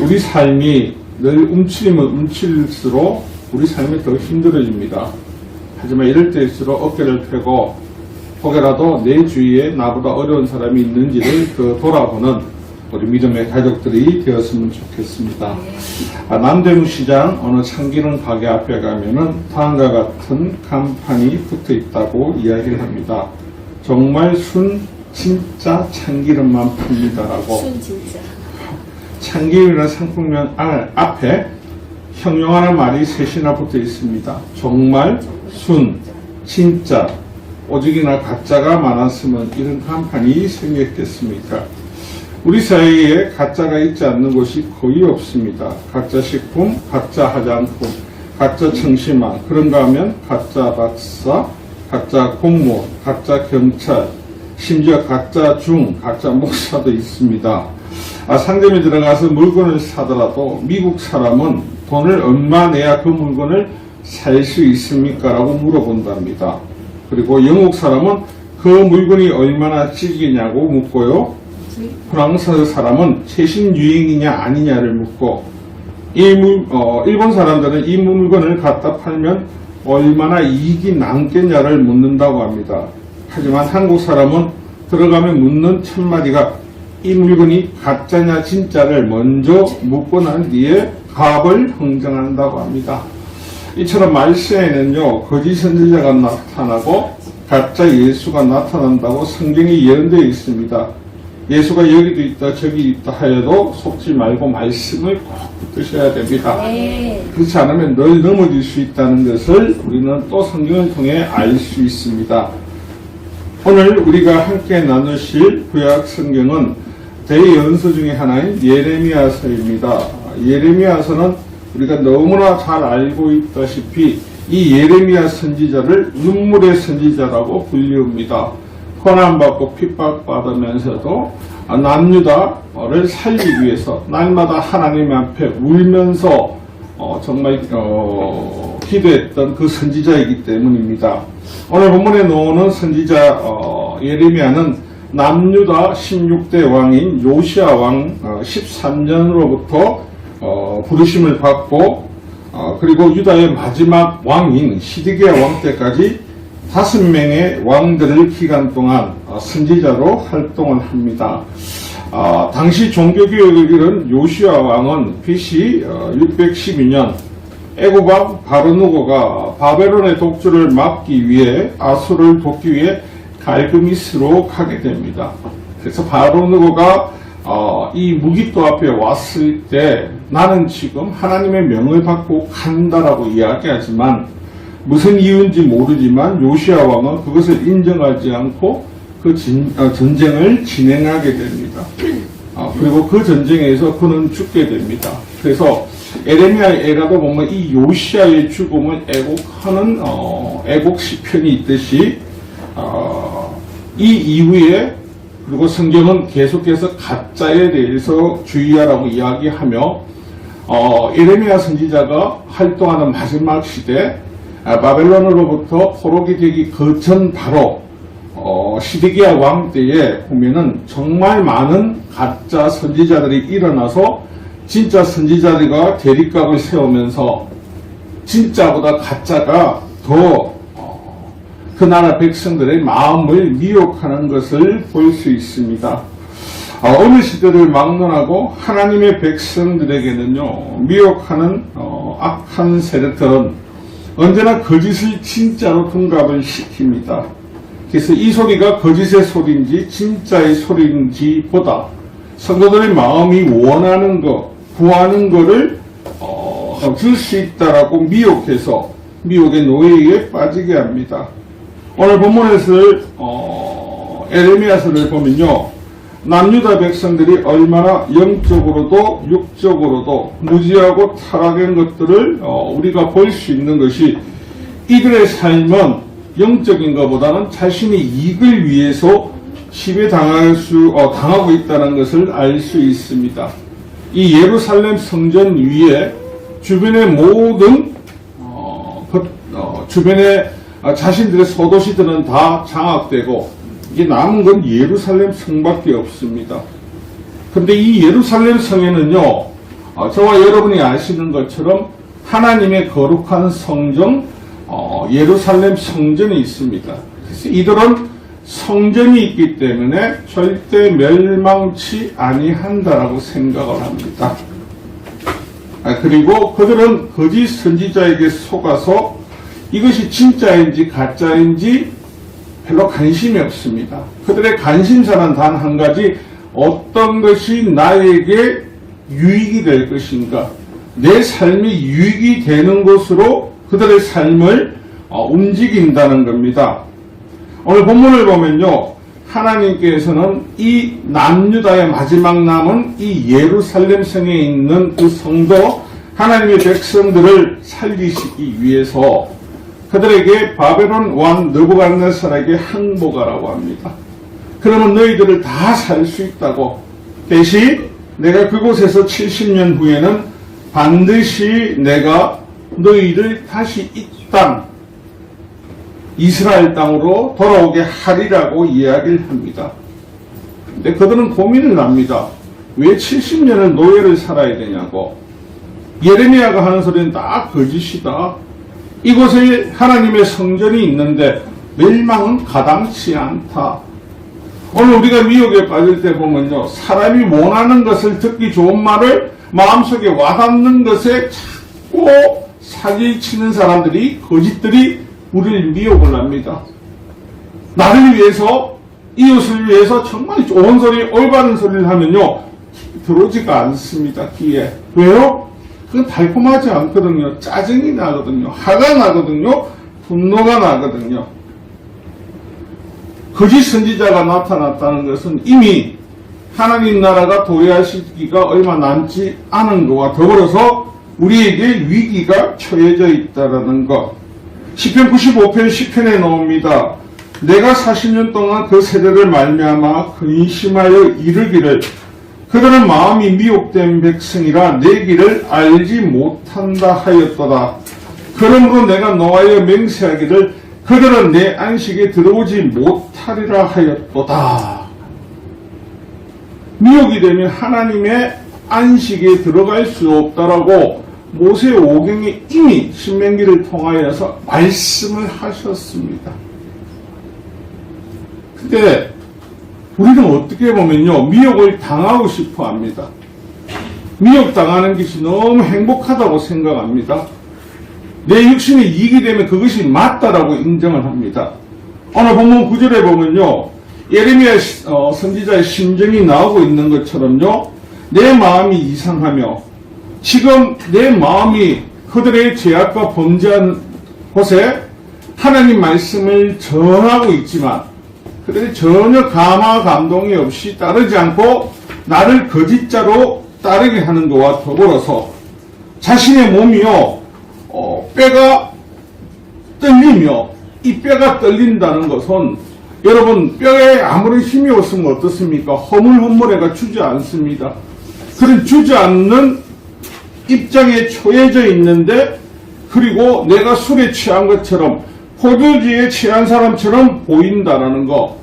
우리 삶이 늘 움츠리면 움츠릴수록 우리 삶이 더 힘들어집니다. 하지만 이럴 때일수록 어깨를 펴고 혹여라도 내 주위에 나보다 어려운 사람이 있는지를 돌아보는 우리 믿음의 가족들이 되었으면 좋겠습니다. 남대문시장 어느 참기름 가게 앞에 가면은 다음과 같은 간판이 붙어 있다고 이야기를 합니다. 정말 순 진짜 참기름만 팝니다라고. 순 진짜. 참기름이라는 상품명 앞에 형용하는 말이 셋이나 붙어 있습니다. 정말, 순, 진짜, 오직이나 가짜가 많았으면 이런 간판이 생겼겠습니까? 우리 사회에 가짜가 있지 않는 곳이 거의 없습니다. 가짜 식품, 가짜 화장품, 가짜 청심환, 그런가 하면 가짜 박사, 가짜 공무원, 가짜 경찰, 심지어 가짜 중, 가짜 목사도 있습니다. 상점에 들어가서 물건을 사더라도 미국 사람은 돈을 얼마 내야 그 물건을 살 수 있습니까? 라고 물어본답니다. 그리고 영국 사람은 그 물건이 얼마나 질기냐고 묻고요. 프랑스 사람은 최신 유행이냐 아니냐를 묻고 일본 사람들은 이 물건을 갖다 팔면 얼마나 이익이 남겠냐를 묻는다고 합니다. 하지만 한국 사람은 들어가면 묻는 첫 마디가 이 물건이 가짜냐 진짜를 먼저 묻고 난 뒤에 값을 흥정한다고 합니다. 이처럼 말세에는요, 거짓 선지자가 나타나고 가짜 예수가 나타난다고 성경이 예언되어 있습니다. 예수가 여기도 있다 저기 있다 하여도 속지 말고 말씀을 꼭 붙드셔야 됩니다. 그렇지 않으면 늘 넘어질 수 있다는 것을 우리는 또 성경을 통해 알 수 있습니다. 오늘 우리가 함께 나누실 구약 성경은 대연서 중에 하나인 예레미야서입니다. 예레미야서는 우리가 너무나 잘 알고 있다시피 이 예레미야 선지자를 눈물의 선지자라고 불리웁니다. 고난받고 핍박받으면서도 남유다를 살리기 위해서 날마다 하나님 앞에 울면서 정말 기도했던 그 선지자이기 때문입니다. 오늘 본문에 나오는 선지자 예레미야는 남유다 16대 왕인 요시야 왕 13년으로부터 부르심을 받고 그리고 유다의 마지막 왕인 시드기야 왕 때까지 5명의 왕들을 기간 동안 선지자로 활동을 합니다. 당시 종교개혁을 이룬 요시야 왕은 BC 612년 애굽 왕 바르누고가 바벨론의 독주를 막기 위해 아수를 돕기 위해 갈그미스로 가게 됩니다. 그래서 바르누고가 이 무기토 앞에 왔을 때 나는 지금 하나님의 명을 받고 간다라고 이야기하지만 무슨 이유인지 모르지만 요시야 왕은 그것을 인정하지 않고 그 전쟁을 진행하게 됩니다. 그리고 그 전쟁에서 그는 죽게 됩니다. 그래서 에레미야의 애가도 보면 이 요시야의 죽음을 애곡하는 애곡 시편이 있듯이 이 이후에 그리고 성경은 계속해서 가짜에 대해서 주의하라고 이야기하며 예레미야 선지자가 활동하는 마지막 시대 바벨론으로부터 포로기 되기 그 전 바로 시드기야 왕 때에 보면은 정말 많은 가짜 선지자들이 일어나서 진짜 선지자들과 대립각을 세우면서 진짜보다 가짜가 더 그 나라 백성들의 마음을 미혹하는 것을 볼 수 있습니다. 어느 시대를 막론하고 하나님의 백성들에게는요 미혹하는 악한 세력들은 언제나 거짓을 진짜로 둔갑을 시킵니다. 그래서 이 소리가 거짓의 소리인지 진짜의 소리인지 보다 성도들의 마음이 원하는 것, 구하는 것을 줄 수 있다라고 미혹해서 미혹의 노예에 빠지게 합니다. 오늘 본문에서 에레미야서를 보면요. 남유다 백성들이 얼마나 영적으로도 육적으로도 무지하고 타락한 것들을 우리가 볼 수 있는 것이 이들의 삶은 영적인 것보다는 자신의 이익을 위해서 당하고 있다는 것을 알 수 있습니다. 이 예루살렘 성전 위에 주변의 모든 주변의 자신들의 소도시들은 다 장악되고 이게 남은 건 예루살렘 성밖에 없습니다. 근데 이 예루살렘 성에는요, 저와 여러분이 아시는 것처럼 하나님의 거룩한 성전, 예루살렘 성전이 있습니다. 그래서 이들은 성전이 있기 때문에 절대 멸망치 아니한다라고 생각을 합니다. 그리고 그들은 거짓 선지자에게 속아서 이것이 진짜인지 가짜인지 별로 관심이 없습니다. 그들의 관심사는 단 한 가지, 어떤 것이 나에게 유익이 될 것인가, 내 삶이 유익이 되는 것으로 그들의 삶을 움직인다는 겁니다. 오늘 본문을 보면요, 하나님께서는 이 남유다의 마지막 남은 이 예루살렘 성에 있는 그 성도 하나님의 백성들을 살리시기 위해서 그들에게 바벨론 왕 느부갓네살에게 항복하라고 합니다. 그러면 너희들을 다 살 수 있다고, 대신 내가 그곳에서 70년 후에는 반드시 내가 너희를 다시 이 땅, 이스라엘 땅으로 돌아오게 하리라고 이야기를 합니다. 근데 그들은 고민을 합니다. 왜 70년을 노예를 살아야 되냐고. 예레미야가 하는 소리는 다 거짓이다. 이곳에 하나님의 성전이 있는데 멸망은 가당치 않다. 오늘 우리가 미혹에 빠질 때 보면요, 사람이 원하는 것을 듣기 좋은 말을 마음속에 와닿는 것에 자꾸 사기치는 사람들이, 거짓들이 우리를 미혹을 합니다. 나를 위해서, 이웃을 위해서 정말 좋은 소리, 올바른 소리를 하면요, 들어오지가 않습니다, 귀에. 왜요? 그건 달콤하지 않거든요. 짜증이 나거든요. 화가 나거든요. 분노가 나거든요. 거짓 선지자가 나타났다는 것은 이미 하나님 나라가 도래하시기가 얼마 남지 않은 것과 더불어서 우리에게 위기가 처해져 있다는 것. 시편 95편 10편에 나옵니다. 내가 40년 동안 그 세대를 말미암아 근심하여 이르기를, 그들은 마음이 미혹된 백성이라 내 길을 알지 못한다 하였도다. 그러므로 내가 노하여 맹세하기를 그들은 내 안식에 들어오지 못하리라 하였도다. 미혹이 되면 하나님의 안식에 들어갈 수 없다라고 모세 오경이 이미 신명기를 통하여서 말씀을 하셨습니다. 근데 우리는 어떻게 보면요, 미혹을 당하고 싶어 합니다. 미혹당하는 것이 너무 행복하다고 생각합니다. 내 육신이 이익이 되면 그것이 맞다라고 인정을 합니다. 오늘 본문 9절에 보면요, 예레미야 선지자의 심정이 나오고 있는 것처럼요, 내 마음이 이상하며, 지금 내 마음이 그들의 죄악과 범죄한 곳에 하나님 말씀을 전하고 있지만 그들이 전혀 감화 감동이 없이 따르지 않고 나를 거짓자로 따르게 하는 것과 더불어서 자신의 몸이요, 뼈가 떨리며, 이 뼈가 떨린다는 것은 여러분, 뼈에 아무리 힘이 없으면 어떻습니까? 허물허물해가 주저앉습니다. 그런 주저앉는 입장에 처해져 있는데, 그리고 내가 술에 취한 것처럼, 포도주에 취한 사람처럼 보인다라는 거.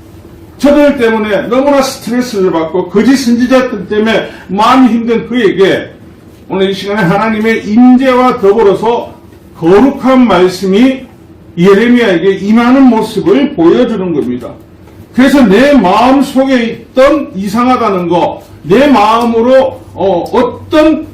저들 때문에 너무나 스트레스를 받고 거짓 선지자들 때문에 마음이 힘든 그에게 오늘 이 시간에 하나님의 임재와 더불어서 거룩한 말씀이 예레미야에게 임하는 모습을 보여주는 겁니다. 그래서 내 마음 속에 있던 이상하다는 거, 내 마음으로 어떤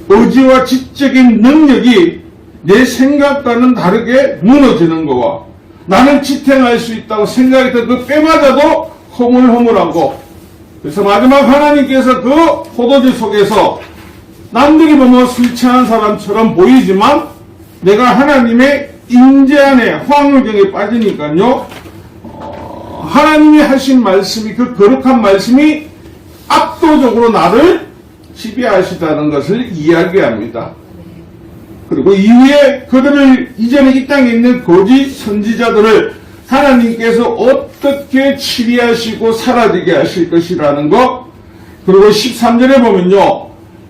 의지와 지적인 능력이 내 생각과는 다르게 무너지는 거와, 나는 지탱할 수 있다고 생각했던 그 뼈마저도 허물허물하고, 그래서 마지막 하나님께서 그 포도주 속에서 남들이 보면 술 취한 사람처럼 보이지만 내가 하나님의 임재 안에 화물경에 빠지니까요, 하나님이 하신 말씀이, 그 거룩한 말씀이 압도적으로 나를 지배하시다는 것을 이야기합니다. 그리고 이후에 그들을, 이전에 이 땅에 있는 거짓 선지자들을 하나님께서 어떻게 치리하시고 사라지게 하실 것이라는 것. 그리고 13절에 보면요,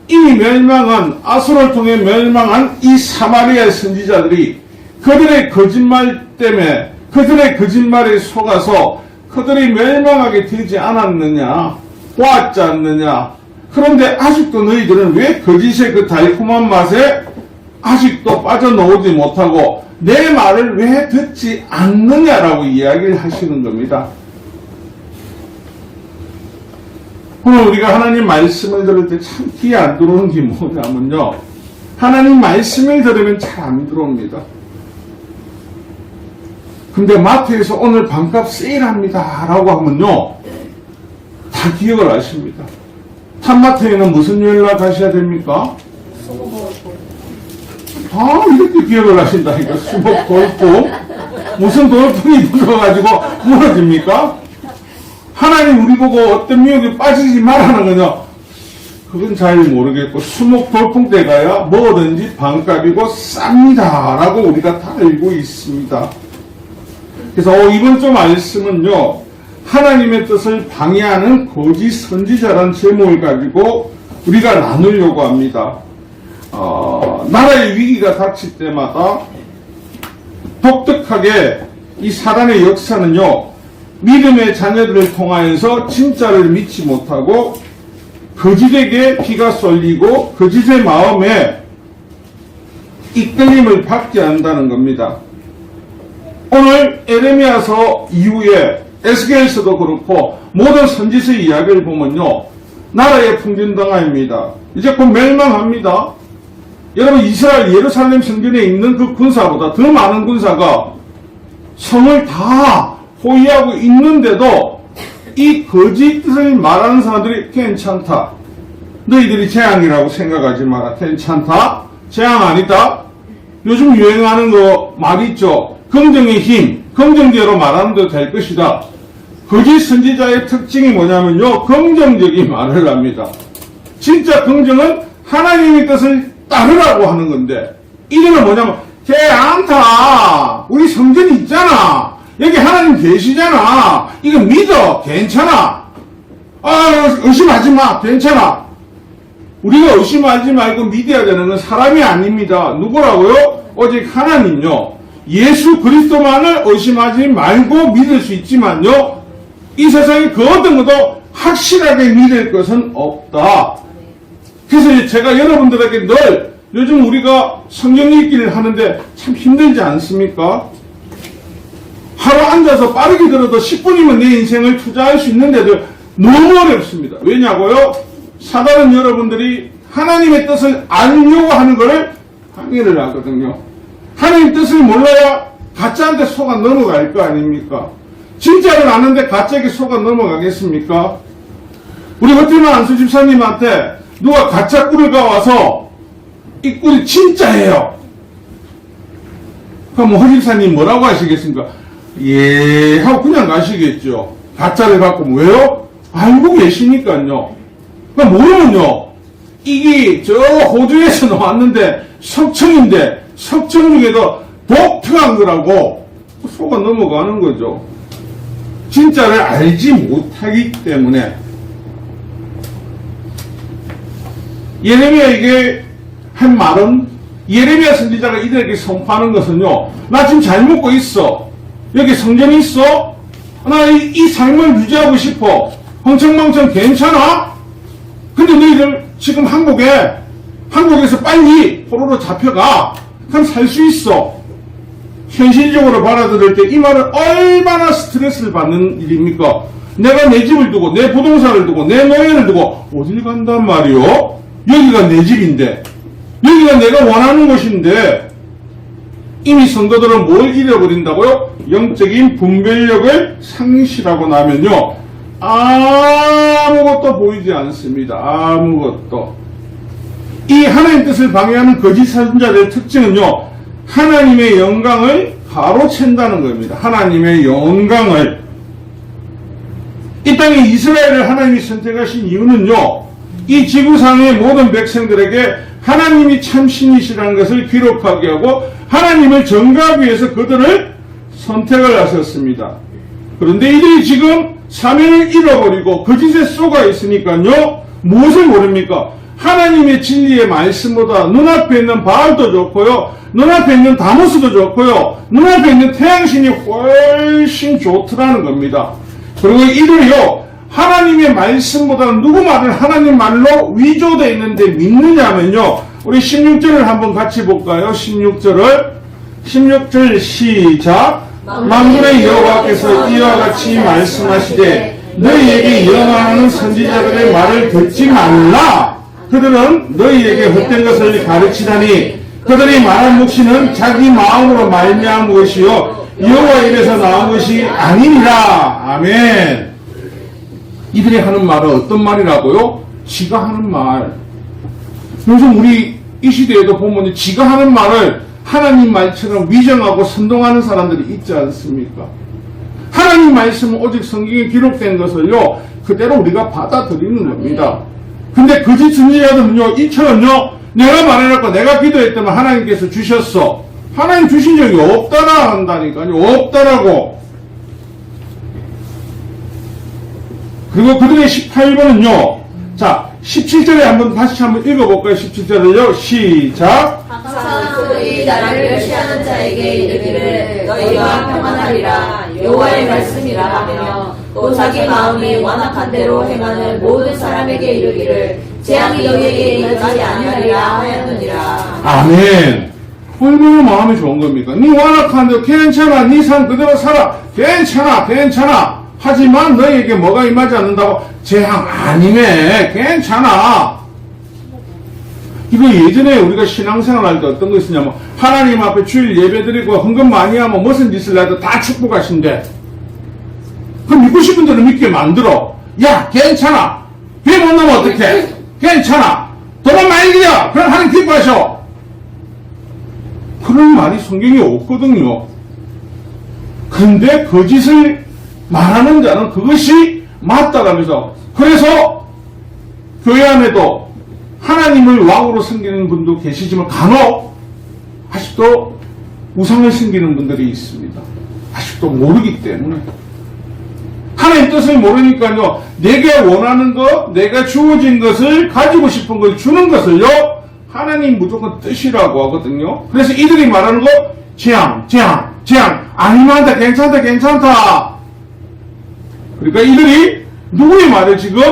이미 멸망한, 아수를 통해 멸망한 이 사마리아 선지자들이 그들의 거짓말 때문에, 그들의 거짓말에 속아서 그들이 멸망하게 되지 않았느냐. 보았지 않느냐. 그런데 아직도 너희들은 왜 거짓의 그 달콤한 맛에 아직도 빠져나오지 못하고 내 말을 왜 듣지 않느냐라고 이야기를 하시는 겁니다. 오늘 우리가 하나님 말씀을 들을 때 참 귀에 안 들어오는 게 뭐냐면요. 하나님 말씀을 들으면 잘 안 들어옵니다. 근데 마트에서 오늘 반값 세일합니다 라고 하면요. 다 기억을 하십니다. 탑마트에는 무슨 요일 날 가셔야 됩니까? 이렇게 기억을 하신다니까. 수목 돌풍. 무슨 돌풍이 불어가지고 무너집니까? 하나님 우리 보고 어떤 미혹에 빠지지 말라는 거냐? 그건 잘 모르겠고, 수목 돌풍 때 가야 뭐든지 반값이고 쌉니다 라고 우리가 다 알고 있습니다. 그래서 이번 주 말씀은요, 하나님의 뜻을 방해하는 거짓 선지자라는 제목을 가지고 우리가 나누려고 합니다. 나라의 위기가 닥칠 때마다 독특하게 이 사단의 역사는요, 믿음의 자녀들을 통하여서 진짜를 믿지 못하고 거짓에게 피가 쏠리고 거짓의 마음에 이끌림을 받게 한다는 겁니다. 오늘 에레미야서 이후에 에스겔서도 그렇고 모든 선지서의 이야기를 보면요, 나라의 풍진당합니다. 이제 곧 멸망합니다. 여러분, 이스라엘 예루살렘 성전에 있는 그 군사보다 더 많은 군사가 성을 다 호위하고 있는데도 이 거짓을 말하는 사람들이 괜찮다. 너희들이 재앙이라고 생각하지 마라. 괜찮다. 재앙 아니다. 요즘 유행하는 거 말 있죠. 긍정의 힘, 긍정대로 말하는 대로 될 것이다. 거짓 선지자의 특징이 뭐냐면요, 긍정적인 말을 합니다. 진짜 긍정은 하나님의 뜻을 따르라고 하는 건데, 이거는 뭐냐면 괜찮다. 우리 성전이 있잖아. 여기 하나님 계시잖아. 이거 믿어. 괜찮아. 의심하지 마. 괜찮아. 우리가 의심하지 말고 믿어야 되는 건 사람이 아닙니다. 누구라고요? 오직 하나님요. 예수 그리스도만을 의심하지 말고 믿을 수 있지만요, 이 세상에 그 어떤 것도 확실하게 믿을 것은 없다. 그래서 제가 여러분들에게 늘 요즘 우리가 성경 읽기를 하는데 참 힘들지 않습니까? 하루 앉아서 빠르게 들어도 10분이면 내 인생을 투자할 수 있는데도 너무 어렵습니다. 왜냐고요? 사단은 여러분들이 하나님의 뜻을 알려고 하는 것을 항의를 하거든요. 하나님 뜻을 몰라야 가짜한테 속아 넘어갈 거 아닙니까? 진짜를 아는데 가짜에게 속아 넘어가겠습니까? 우리 허티만 안수 집사님한테 누가 가짜 꿀을 가와서 이 꿀이 진짜예요. 그럼 허 집사님 뭐라고 하시겠습니까? 예 하고 그냥 가시겠죠. 가짜를 갖고 왜요? 알고 계시니까요. 그럼 모르면요, 이게 저 호주에서 나왔는데 석청인데 석청 중에도 독특한 거라고 속아 넘어가는 거죠. 진짜를 알지 못하기 때문에. 예레미야에게 한 말은, 예레미야 선지자가 이들에게 선포하는 것은요, 나 지금 잘 먹고 있어. 여기 성전이 있어. 나 이 삶을 유지하고 싶어. 멍청멍청 괜찮아? 근데 너희들 지금 한국에서 빨리 포로로 잡혀가. 그럼 살 수 있어. 현실적으로 받아들일 때 이 말은 얼마나 스트레스를 받는 일입니까? 내가 내 집을 두고, 내 부동산을 두고, 내 노예를 두고 어딜 간단 말이요? 여기가 내 집인데, 여기가 내가 원하는 곳인데, 이미 성도들은 뭘 잃어버린다고요? 영적인 분별력을 상실하고 나면요, 아무것도 보이지 않습니다. 아무것도. 이 하나님 뜻을 방해하는 거짓 선지자들의 특징은요, 하나님의 영광을 가로챈다는 겁니다. 하나님의 영광을. 이 땅에 이스라엘을 하나님이 선택하신 이유는요, 이 지구상의 모든 백성들에게 하나님이 참 신이시라는 것을 기록하게 하고 하나님을 전가하기 위해서 그들을 선택을 하셨습니다. 그런데 이들이 지금 사명을 잃어버리고 거짓에 쏘가 있으니까요, 무엇을 모릅니까? 하나님의 진리의 말씀보다 눈앞에 있는 바알도 좋고요, 눈앞에 있는 다모스도 좋고요, 눈앞에 있는 태양신이 훨씬 좋더라는 겁니다. 그리고 이들이요, 하나님의 말씀보다는 누구 말을 하나님 말로 위조되어 있는데 믿느냐면요. 우리 16절을 한번 같이 볼까요? 16절 시작. 만군의 여호와께서 이와 같이 말씀하시되 너희에게 영화하는 선지자들의 말을 듣지 말라. 그들은 너희에게 헛된 것을 가르치다니 그들이 말한 묵시는 자기 마음으로 말미암은 것이요 여호와 입에서 나온 것이 아니니라. 아멘. 이들이 하는 말은 어떤 말이라고요? 지가 하는 말. 요즘 우리 이 시대에도 보면 지가 하는 말을 하나님 말처럼 위정하고 선동하는 사람들이 있지 않습니까? 하나님 말씀은 오직 성경에 기록된 것을요 그대로 우리가 받아들이는 겁니다. 근데 거짓 선지자들은요 이처럼요 내가 말해놓고 내가 기도했더니 하나님께서 주셨어. 하나님 주신 적이 없다라 한다니까요. 없다라고. 그리고 그들의 18번은요. 자, 17절에 다시 한번 읽어볼까요? 17절을요. 시작. 항상 그들이 나를 멸시하는 자에게 이르기를 너희와 평안하리라 여호와의 말씀이라 하며 또 자기 마음이 완악한 대로 행하는 모든 사람에게 이르기를 재앙이 너희에게 임하지 아니하리라 하였느니라. 아멘. 얼마나 마음이 좋은 겁니까? 네 완악한데 괜찮아. 네 삶 그대로 살아. 괜찮아. 하지만 너희에게 뭐가 임하지 않는다고? 재앙 아니네. 괜찮아. 이거 예전에 우리가 신앙생활 할 때 어떤 거 있었냐면 하나님 앞에 주일 예배 드리고 헌금 많이 하면 무슨 짓을 해도 다 축복하신대. 그럼 믿고 싶은 대로 믿게 만들어. 야 괜찮아. 배 못 넘으면 어떡해? 괜찮아. 돈은 많이 들여. 그럼 하나님 기뻐하셔. 그런 말이 성경에 없거든요. 그런데 거짓을 말하는 자는 그것이 맞다라면서 그래서 교회 안에도 하나님을 왕으로 섬기는 분도 계시지만 간혹 아직도 우상을 섬기는 분들이 있습니다. 아직도 모르기 때문에 하나님 뜻을 모르니까요 내가 원하는 것 내가 주어진 것을 가지고 싶은 걸 주는 것을요 하나님 무조건 뜻이라고 하거든요. 그래서 이들이 말하는 거 재앙 아니면 괜찮다. 그러니까 이들이 누구의 말을 지금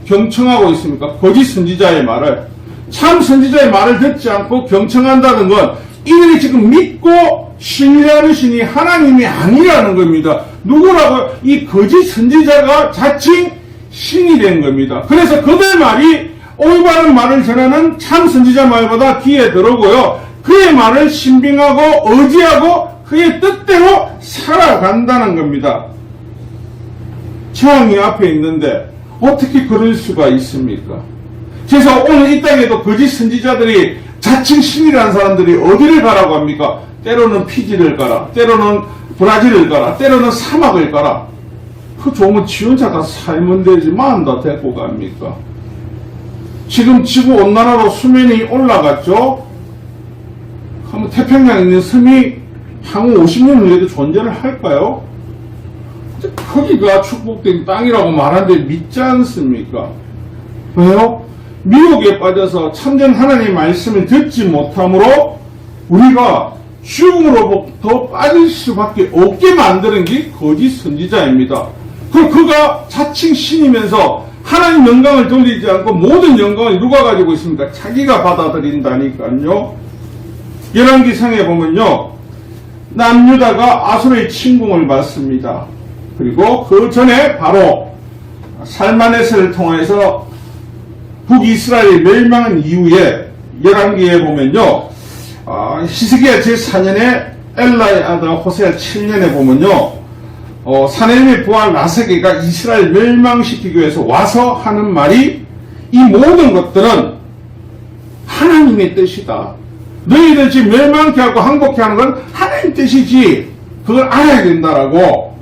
경청하고 있습니까? 거짓 선지자의 말을. 참 선지자의 말을 듣지 않고 경청한다는 건 이들이 지금 믿고 신뢰하는 신이 하나님이 아니라는 겁니다. 누구라고? 이 거짓 선지자가 자칭 신이 된 겁니다. 그래서 그들 말이 올바른 말을 전하는 참 선지자 말보다 귀에 들어오고요. 그의 말을 신빙하고 의지하고 그의 뜻대로 살아간다는 겁니다. 재앙이 앞에 있는데 어떻게 그럴 수가 있습니까? 그래서 오늘 이 땅에도 거짓 선지자들이 자칭 신이라는 사람들이 어디를 가라고 합니까? 때로는 피지를 가라, 때로는 브라질을 가라, 때로는 사막을 가라. 그 좋으면 지 혼자 다 살면 되지 만다 데리고 갑니까? 지금 지구 온난화로 수면이 올라갔죠? 그럼 태평양에 있는 섬이 향후 50년 후에도 존재를 할까요? 거기가 축복된 땅이라고 말하는데 믿지 않습니까? 왜요? 미혹에 빠져서 참된 하나님의 말씀을 듣지 못함으로 우리가 죽음으로부터 빠질 수밖에 없게 만드는 게 거짓 선지자입니다. 그가 자칭 신이면서 하나님 영광을 돌리지 않고 모든 영광을 누가 가지고 있습니까? 자기가 받아들인다니까요. 열왕기상에 보면요. 남유다가 아수르의 침공을 받습니다. 그리고 그 전에 바로 살마네스를 통해서 북이스라엘이 멸망한 이후에 열왕기에 보면요. 히스기야 제4년에 엘라의 아들 호세아 7년에 보면요. 사네림의 부하 라세게가 이스라엘 멸망시키기 위해서 와서 하는 말이 이 모든 것들은 하나님의 뜻이다. 너희들 지금 멸망케 하고 항복케 하는 건 하나님 뜻이지. 그걸 알아야 된다라고.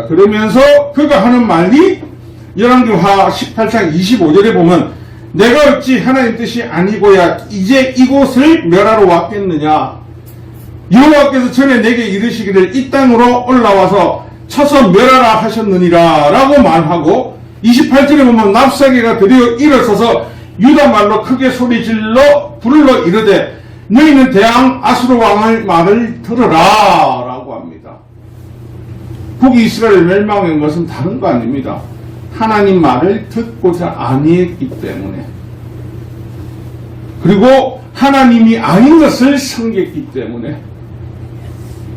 그러면서 그가 하는 말이 열왕기하 18장 25절에 보면 내가 어찌 하나님 뜻이 아니고야 이제 이곳을 멸하러 왔겠느냐. 여호와께서 전에 내게 이르시기를 이 땅으로 올라와서 쳐서 멸하라 하셨느니라 라고 말하고 28절에 보면 납사개가 드디어 일어서서 유다 말로 크게 소리질러 불러 이르되 너희는 대항 아수르 왕의 말을 들으라 라고 합니다. 북이스라엘 멸망한 것은 다른 거 아닙니다. 하나님 말을 듣고자 아니했기 때문에, 그리고 하나님이 아닌 것을 섬겼기 때문에,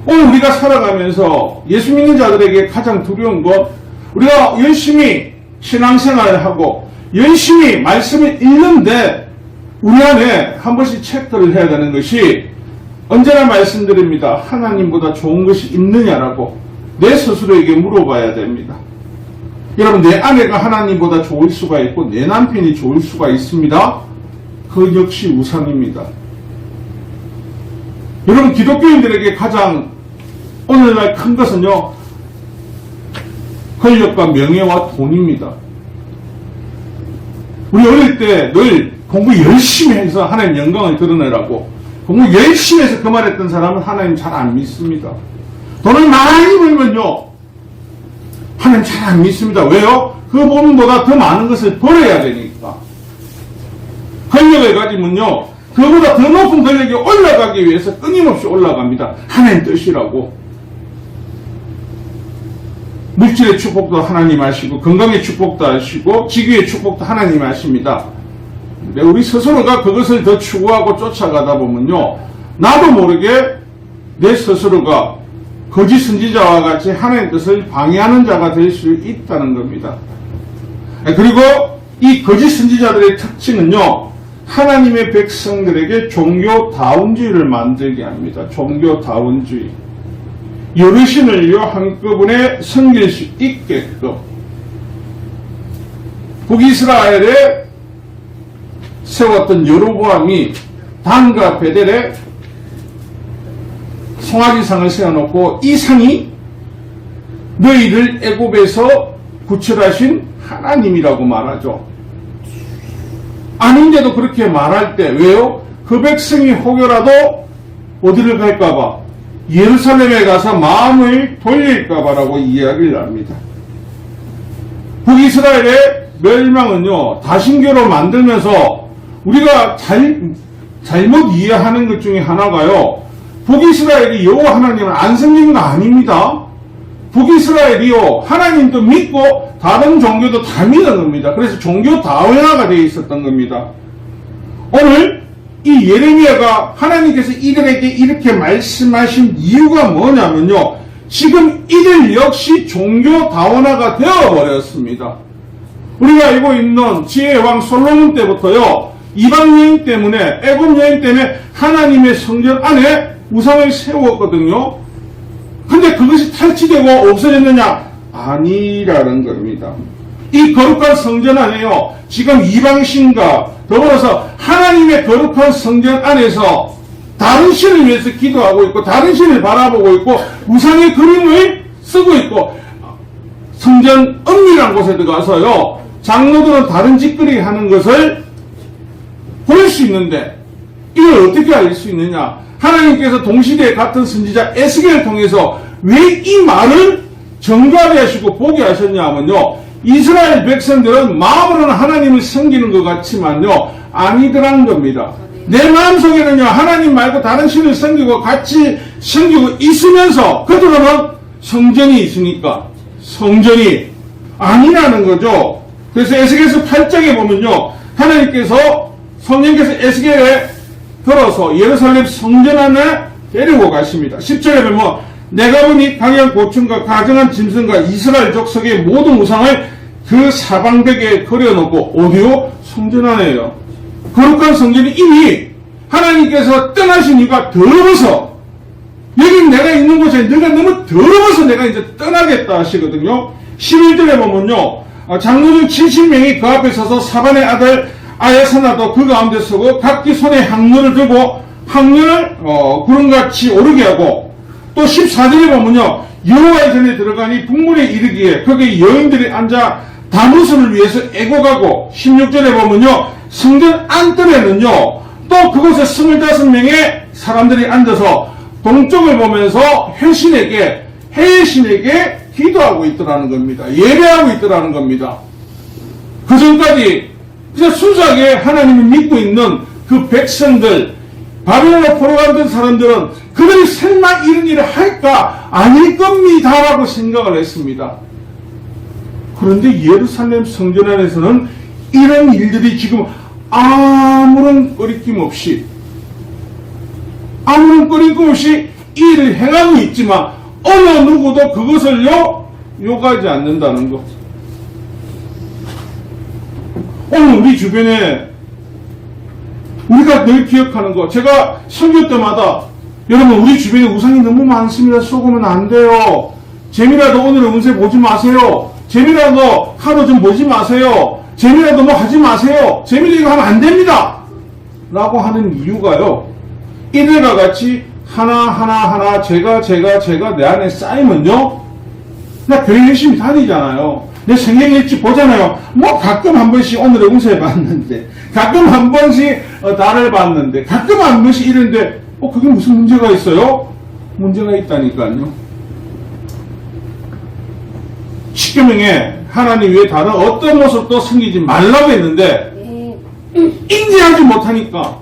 오늘 우리가 살아가면서 예수 믿는 자들에게 가장 두려운 것, 우리가 열심히 신앙생활을 하고 열심히 말씀을 읽는데 우리 안에 한 번씩 체크를 해야 되는 것이, 언제나 말씀드립니다. 하나님보다 좋은 것이 있느냐라고 내 스스로에게 물어봐야 됩니다. 여러분, 내 아내가 하나님보다 좋을 수가 있고 내 남편이 좋을 수가 있습니다. 그 역시 우상입니다. 여러분, 기독교인들에게 가장 오늘날 큰 것은요, 권력과 명예와 돈입니다. 우리 어릴 때 늘 공부 열심히 해서 하나님 영광을 드러내라고, 공부 열심히 해서 그 말했던 사람은 하나님 잘 안 믿습니다. 돈을 많이 벌면요, 하나님 잘 안 믿습니다. 왜요? 그 돈보다 더 많은 것을 벌어야 되니까. 권력을 가지면요, 그보다 더 높은 권력이 올라가기 위해서 끊임없이 올라갑니다. 하나님 뜻이라고. 물질의 축복도 하나님 하시고, 건강의 축복도 하시고, 지귀의 축복도 하나님 하십니다. 근데 우리 스스로가 그것을 더 추구하고 쫓아가다 보면요, 나도 모르게 내 스스로가 거짓 선지자와 같이 하나님 뜻을 방해하는 자가 될 수 있다는 겁니다. 그리고 이 거짓 선지자들의 특징은요, 하나님의 백성들에게 종교다운주의를 만들게 합니다. 종교다운주의. 여르신을요 한꺼번에 섬길 수 있게끔. 북이스라엘에 세웠던 여로보암이 단과 베델에 송아지상을 세워놓고, 이 상이 너희를 애굽에서 구출하신 하나님이라고 말하죠. 아닌데도 그렇게 말할 때, 왜요? 그 백성이 혹여라도 어디를 갈까봐, 예루살렘에 가서 마음을 돌릴까봐라고 이야기를 합니다. 북이스라엘의 멸망은요, 다신교로 만들면서 우리가 잘못 이해하는 것 중에 하나가요, 북이스라엘이 여호와 하나님을 안 섬기는 거 아닙니다. 북이스라엘이요, 하나님도 믿고 다른 종교도 다 믿는 겁니다. 그래서 종교 다원화가 되어 있었던 겁니다. 오늘 이 예레미야가 하나님께서 이들에게 이렇게 말씀하신 이유가 뭐냐면요, 지금 이들 역시 종교 다원화가 되어버렸습니다. 우리가 알고 있는 지혜의 왕 솔로몬 때부터요, 이방 여인 때문에, 애굽 여인 때문에 하나님의 성전 안에 우상을 세웠거든요. 근데 그것이 탈취되고 없어졌느냐? 아니라는 겁니다. 이 거룩한 성전 안에요, 지금 이방신과 더불어서 하나님의 거룩한 성전 안에서 다른 신을 위해서 기도하고 있고, 다른 신을 바라보고 있고, 우상의 그림을 쓰고 있고, 성전 은밀한 곳에 들어가서요, 장로들은 다른 짓거리 하는 것을 볼 수 있는데, 이걸 어떻게 알 수 있느냐? 하나님께서 동시대에 같은 선지자 에스겔을 통해서 왜 이 말을 정갈히 하시고 보게 하셨냐 하면요, 이스라엘 백성들은 마음으로는 하나님을 섬기는 것 같지만요, 아니더라는 겁니다. 내 마음속에는요, 하나님 말고 다른 신을 섬기고 같이 섬기고 있으면서 그들은 성전이 있으니까 성전이 아니라는 거죠. 그래서 에스겔서 8장에 보면요, 하나님께서 성령께서 에스겔에 들어서 예루살렘 성전 안에 데리고 가십니다. 10절에 보면, 내가 보니 강한 고충과 가정한 짐승과 이스라엘 족속의 모든 우상을 그 사방벽에 그려놓고, 어디요? 성전 안에요. 거룩한 성전이 이미 하나님께서 떠나신 이유가 더러워서, 여기 내가 있는 곳에 내가 너무 더러워서 내가 이제 떠나겠다 하시거든요. 11절에 보면요, 장로중 70명이 그 앞에 서서 사반의 아들 아야사나도 그 가운데 서고 각기 손에 향로를 들고 향로를 구름같이 오르게 하고, 또 14절에 보면요, 여호와의 전에 들어가니 북문에 이르기에 거기 여인들이 앉아 다무스를 위해서 애곡하고, 16절에 보면요, 성전 안뜰에는요, 또 그곳에 25명의 사람들이 앉아서 동쪽을 보면서 혈신에게, 해신에게 기도하고 있더라는 겁니다. 예배하고 있더라는 겁니다. 그 전까지 그냥 순수하게 하나님을 믿고 있는 그 백성들, 바벨론에 포로가던 사람들은 그들이 설마 이런 일을 할까? 아닐 겁니다라고 생각을 했습니다. 그런데 예루살렘 성전 안에서는 이런 일들이 지금 아무런 꺼리낌 없이 일을 행하고 있지만 어느 누구도 그것을요 요구하지 않는다는 것. 오늘 우리 주변에 우리가 늘 기억하는 거, 제가 설교 때마다 여러분 우리 주변에 우상이 너무 많습니다. 속으면 안 돼요. 재미라도 오늘의 운세 보지 마세요. 재미라도 하루 좀 보지 마세요. 재미라도 뭐 하지 마세요. 재미로 이거 하면 안 됩니다. 라고 하는 이유가요. 이들과 같이 하나 제가 내 안에 쌓이면요. 나 교회 열심히 다니잖아요. 내 성경일지 보잖아요. 뭐 가끔 한 번씩 오늘의 운세 봤는데, 가끔 한 번씩 달을 봤는데, 가끔 한 번씩 이런데, 그게 무슨 문제가 있어요? 문제가 있다니까요. 십계명에 하나님 외에 다른 어떤 모습도 섬기지 말라고 했는데 인지하지 못하니까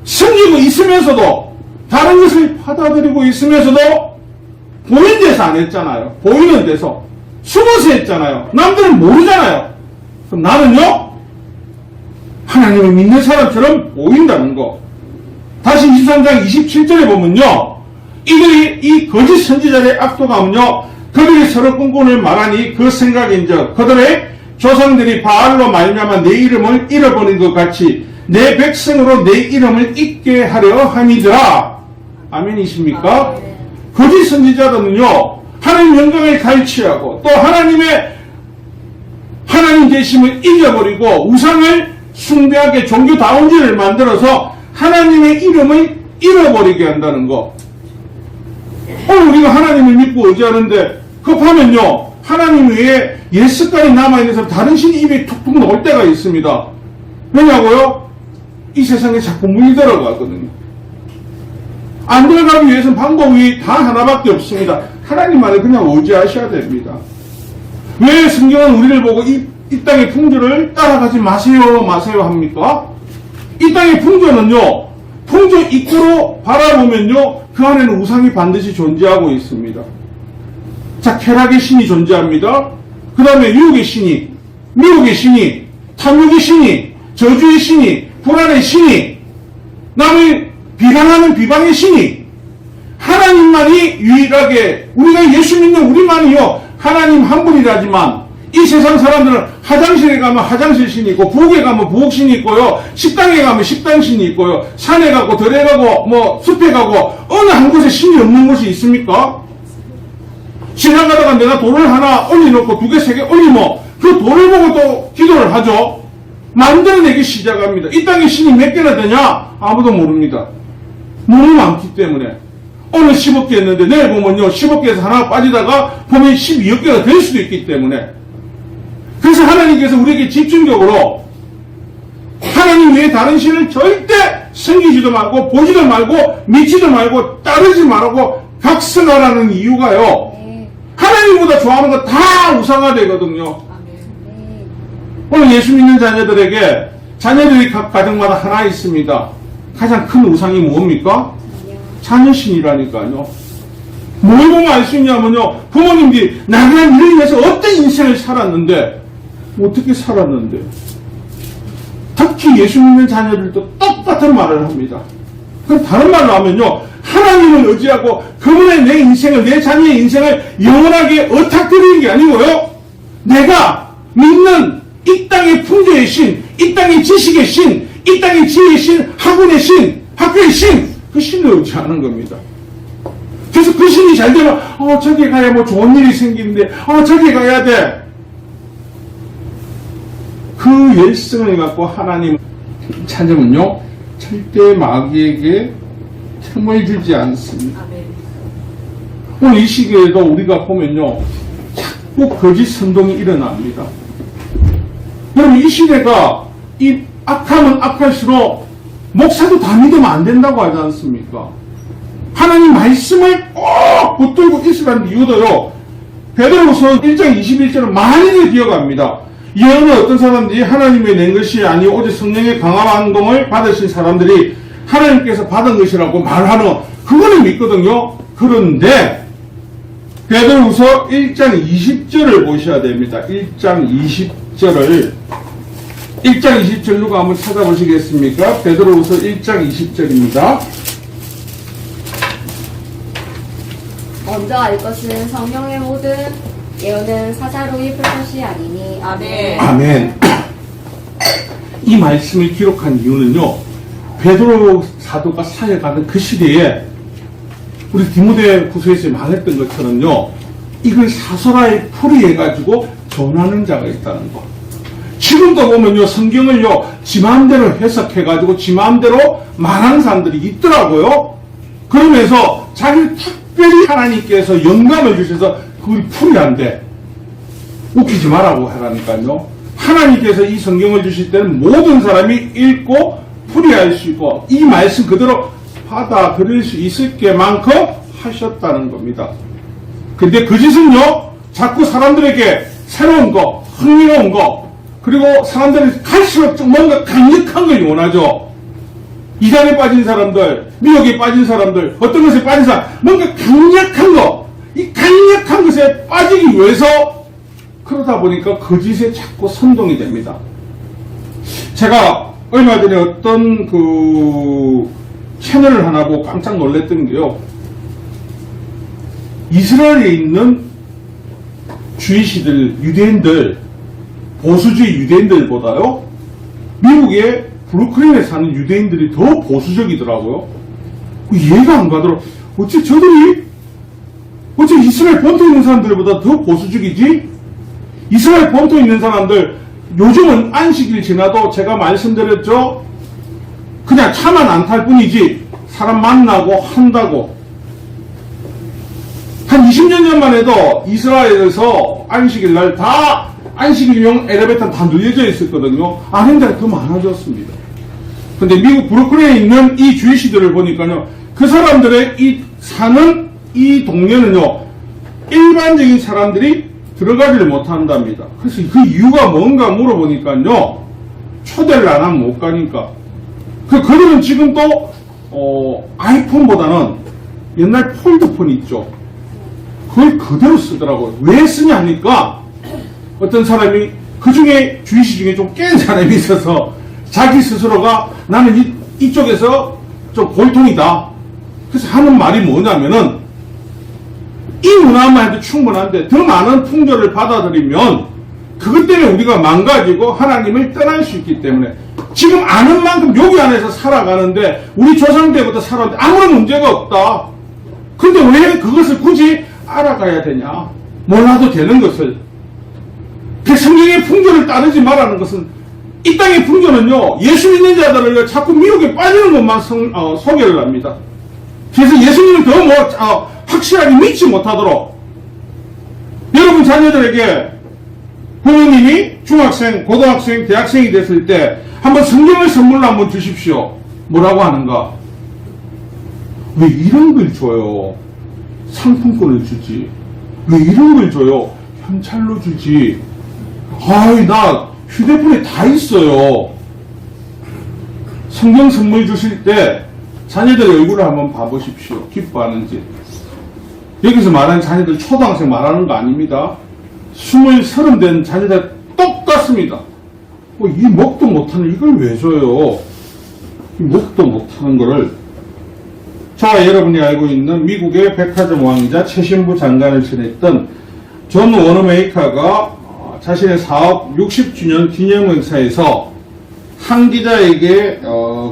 섬기고 있으면서도 다른 것을 받아들이고 있으면서도 보이는 데서 안 했잖아요. 보이는 데서 숨어서 했잖아요. 남들은 모르잖아요. 그럼 나는요 하나님을 믿는 사람처럼 보인다는 거. 다시 23장 27절에 보면요 이들이 이 거짓 선지자들의 압도감은요 그들이 서로 꾼꾼을 말하니 그 생각인즉 그들의 조상들이 바알로 말미암아 내 이름을 잃어버린 것 같이 내 백성으로 내 이름을 잊게 하려 함이더라. 아멘이십니까? 거짓 선지자들은요 하나님 영광을 갈취하고 또 하나님의 하나님 되심을 잊어버리고 우상을 숭배하게 종교다운지를 만들어서 하나님의 이름을 잃어버리게 한다는 거. 오늘 우리가 하나님을 믿고 의지하는데 급하면요 하나님 외에 옛 습관이 남아있는 사람 다른 신이 입에 툭툭 나올 때가 있습니다. 왜냐고요? 이 세상에 자꾸 문이 들어가거든요. 안 들어가기 위해서는 방법이 다 하나밖에 없습니다. 하나님만을 그냥 의지하셔야 됩니다. 왜 성경은 우리를 보고 이 땅의 풍조를 따라가지 마세요 합니까? 이 땅의 풍조는요 풍조 입구로 바라보면요 그 안에는 우상이 반드시 존재하고 있습니다. 자, 쾌락의 신이 존재합니다. 그 다음에 유혹의 신이, 미혹의 신이, 탐욕의 신이, 저주의 신이, 불안의 신이, 남을 비방하는 비방의 신이, 하나님만이 유일하게 우리가 예수 믿는 우리만이요 하나님 한 분이라지만 이 세상 사람들은 화장실에 가면 화장실 신이 있고 부엌에 가면 부엌 신이 있고요 식당에 가면 식당 신이 있고요 산에 가고 들에 가고 뭐 숲에 가고 어느 한 곳에 신이 없는 곳이 있습니까? 지나가다가 내가 돌을 하나 올려놓고 두 개, 세 개 올리면 그 돌을 보고 또 기도를 하죠. 만들어내기 시작합니다. 이 땅에 신이 몇 개나 되냐? 아무도 모릅니다. 너무 많기 때문에 오늘 10억 개 했는데 내일 보면요 10억 개에서 하나 빠지다가 보면 12억 개가 될 수도 있기 때문에 그래서 하나님께서 우리에게 집중적으로 하나님 외에 다른 신을 절대 섬기지도 말고 보지도 말고 믿지도 말고 따르지 말고 각성하라는 이유가요 하나님보다 좋아하는 거 다 우상화 되거든요. 오늘 예수 믿는 자녀들에게 자녀들이 각 가정마다 하나 있습니다. 가장 큰 우상이 뭡니까? 자녀신이라니까요. 뭘 보면 알 수 있냐면요 부모님들이 나를 위해서 어떤 인생을 살았는데 어떻게 살았는데 특히 예수 믿는 자녀들도 똑같은 말을 합니다. 그럼 다른 말로 하면요 하나님을 의지하고 그분의 내 인생을 내 자녀의 인생을 영원하게 의탁드리는 게 아니고요 내가 믿는 이 땅의 풍조의 신, 이 땅의 지식의 신, 이 땅의 지혜의 신, 학원의 신, 학교의 신 그 신을 의지하는 겁니다. 그래서 그 신이 잘 되면 저기 가야 뭐 좋은 일이 생기는데 저기 가야 돼. 그 열성을 갖고 하나님 찾으면요 절대 마귀에게 틈을 주지 않습니다. 오늘 이 시기에도 우리가 보면요 자꾸 거짓 선동이 일어납니다. 여러분 이 시대가 이 악하면 악할수록 목사도 다 믿으면 안 된다고 하지 않습니까? 하나님 말씀을 꼭 붙들고 있으라는 이유도요 베드로후서 1장 21절은 많이 기억합니다. 이어는 어떤 사람들이 하나님의 낸 것이 아니오 오직 성령의 강한 감동을 받으신 사람들이 하나님께서 받은 것이라고 말하는 그거는 믿거든요. 그런데 베드로후서 1장 20절을 보셔야 됩니다. 1장 20절을 1장 20절 누가 한번 찾아보시겠습니까? 베드로후서 1장 20절입니다. 먼저 알 것은 성령의 모든 예언은 사자로이 풀 것이 아니니. 아멘. 아멘. 이 말씀을 기록한 이유는요, 베드로 사도가 사역하는 그 시대에 우리 디모데 후서에서 말했던 것처럼요, 이걸 사설화에 풀이해가지고 전하는 자가 있다는 거. 지금도 보면요, 성경을요, 지 마음대로 해석해가지고 지 마음대로 말하는 사람들이 있더라고요. 그러면서 자기를 특별히 하나님께서 영감을 주셔서 그걸 풀이한대. 웃기지 말라고 하라니까요. 하나님께서 이 성경을 주실 때는 모든 사람이 읽고 풀이할 수 있고 이 말씀 그대로 받아들일 수 있을 게만큼 하셨다는 겁니다. 근데 그 짓은요, 자꾸 사람들에게 새로운 거, 흥미로운 거, 그리고 사람들이 갈수록 좀 뭔가 강력한 걸 원하죠. 이단에 빠진 사람들, 미혹에 빠진 사람들, 어떤 것에 빠진 사람, 뭔가 강력한 거, 이 강력한 것에 빠지기 위해서 그러다 보니까 거짓에 자꾸 선동이 됩니다. 제가 얼마 전에 어떤 채널을 하나 보고 깜짝 놀랐던 게요, 이스라엘에 있는 주이시들, 유대인들, 보수주의 유대인들보다요, 미국의 브루클린에 사는 유대인들이 더 보수적이더라고요. 이해가 안 가더라고요. 어째 이스라엘 본토에 있는 사람들보다 더 보수적이지? 이스라엘 본토에 있는 사람들, 요즘은 안식일 지나도 제가 말씀드렸죠? 그냥 차만 안 탈 뿐이지, 사람 만나고 한다고. 한 20년 전만 해도 이스라엘에서 안식일 날 다 안식일용 엘리베이터 다 늘려져 있었거든요. 아는 데가 더 많아졌습니다. 근데 미국 브루클린에 있는 이 주이시들을 보니까요, 그 사람들의 사는 이 동네는요, 일반적인 사람들이 들어가지를 못한답니다. 그래서 그 이유가 뭔가 물어보니까요, 초대를 안 하면 못 가니까. 그들은 지금도, 아이폰보다는 옛날 폴드폰 있죠. 그걸 그대로 쓰더라고요. 왜 쓰냐 하니까, 어떤 사람이, 그 중에, 주이시 중에 좀 깬 사람이 있어서, 자기 스스로가 나는 이쪽에서 좀 골통이다. 그래서 하는 말이 뭐냐면은, 이 문화만 해도 충분한데 더 많은 풍조를 받아들이면 그것 때문에 우리가 망가지고 하나님을 떠날 수 있기 때문에 지금 아는 만큼 여기 안에서 살아가는데 우리 조상 때부터 살았는데 아무런 문제가 없다. 근데 왜 그것을 굳이 알아가야 되냐? 몰라도 되는 것을. 그 성경의 풍조를 따르지 말라는 것은 이 땅의 풍조는요, 예수 믿는 자들을 자꾸 미혹에 빠지는 것만 소개를 합니다. 그래서 예수님을 더 확실하게 믿지 못하도록 여러분 자녀들에게 부모님이 중학생, 고등학생, 대학생이 됐을 때 한번 성경을 선물로 한번 주십시오. 뭐라고 하는가? 왜 이런 걸 줘요? 상품권을 주지. 왜 이런 걸 줘요? 현찰로 주지. 아이, 나 휴대폰에 다 있어요. 성경 선물 주실 때 자녀들 얼굴을 한번 봐보십시오. 기뻐하는지. 여기서 말하는 자녀들 초등학생 말하는 거 아닙니다. 20, 30 된 자녀들 똑같습니다. 이 먹도 못하는 이걸 왜 줘요? 이 먹도 못하는 거를. 저와 여러분이 알고 있는 미국의 백화점 왕이자 최신부 장관을 지냈던 존 워너메이커가 자신의 사업 60주년 기념 행사에서 한 기자에게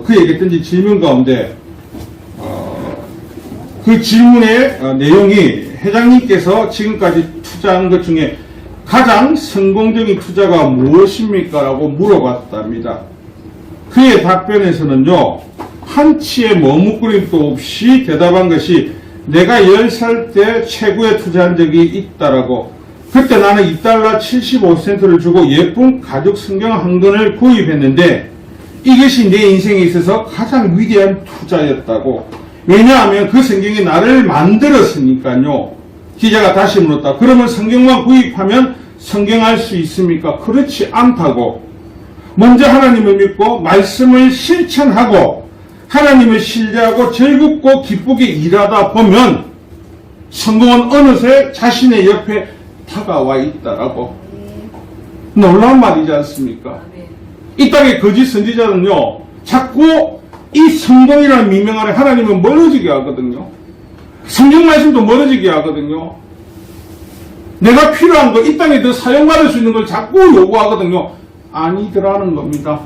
그에게 던진 질문 가운데 그 질문의 내용이 회장님께서 지금까지 투자한 것 중에 가장 성공적인 투자가 무엇입니까? 라고 물어봤답니다. 그의 답변에서는요, 한치의 머뭇거림도 없이 대답한 것이 내가 10살 때 최고에 투자한 적이 있다라고. 그때 나는 $2.75를 주고 예쁜 가죽 성경 한 권을 구입했는데 이것이 내 인생에 있어서 가장 위대한 투자였다고. 왜냐하면 그 성경이 나를 만들었으니까요. 기자가 다시 물었다. 그러면 성경만 구입하면 성경할 수 있습니까? 그렇지 않다고. 먼저 하나님을 믿고 말씀을 실천하고 하나님을 신뢰하고 즐겁고 기쁘게 일하다 보면 성공은 어느새 자신의 옆에 다가와 있다라고. 놀라운 말이지 않습니까? 이 땅의 거짓 선지자는요, 자꾸 이 성공이라는 미명 아래 하나님은 멀어지게 하거든요. 성경 말씀도 멀어지게 하거든요. 내가 필요한 거, 이 땅에 더 사용받을 수 있는 걸 자꾸 요구하거든요. 아니더라는 겁니다.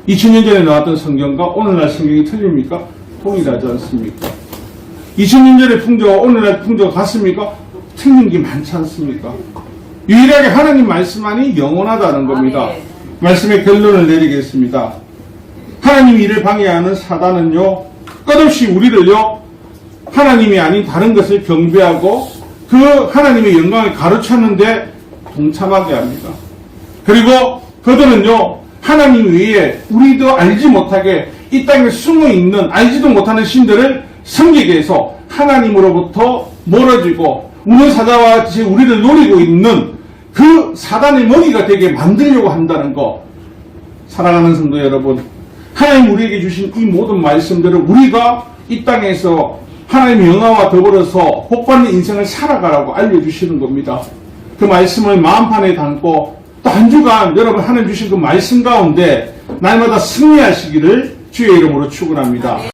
2000년 전에 나왔던 성경과 오늘날 성경이 틀립니까? 동일하지 않습니까? 2000년 전의 풍조와 오늘날 풍조가 같습니까? 틀린 게 많지 않습니까? 유일하게 하나님 말씀만이 영원하다는 겁니다. 말씀의 결론을 내리겠습니다. 하나님이 이를 방해하는 사단은요, 끝없이 우리를요, 하나님이 아닌 다른 것을 경배하고 그 하나님의 영광을 가로채는데 동참하게 합니다. 그리고 그들은요, 하나님 외에 우리도 알지 못하게 이 땅에 숨어있는 알지도 못하는 신들을 섬기게 해서 하나님으로부터 멀어지고 우는 사자와 같이 우리를 노리고 있는 그 사단의 먹이가 되게 만들려고 한다는 것. 사랑하는 성도 여러분, 하나님 우리에게 주신 이 모든 말씀들을 우리가 이 땅에서 하나님의 영화와 더불어서 복받는 인생을 살아가라고 알려주시는 겁니다. 그 말씀을 마음판에 담고 또 한 주간 여러분 하나님 주신 그 말씀 가운데 날마다 승리하시기를 주의 이름으로 축원합니다.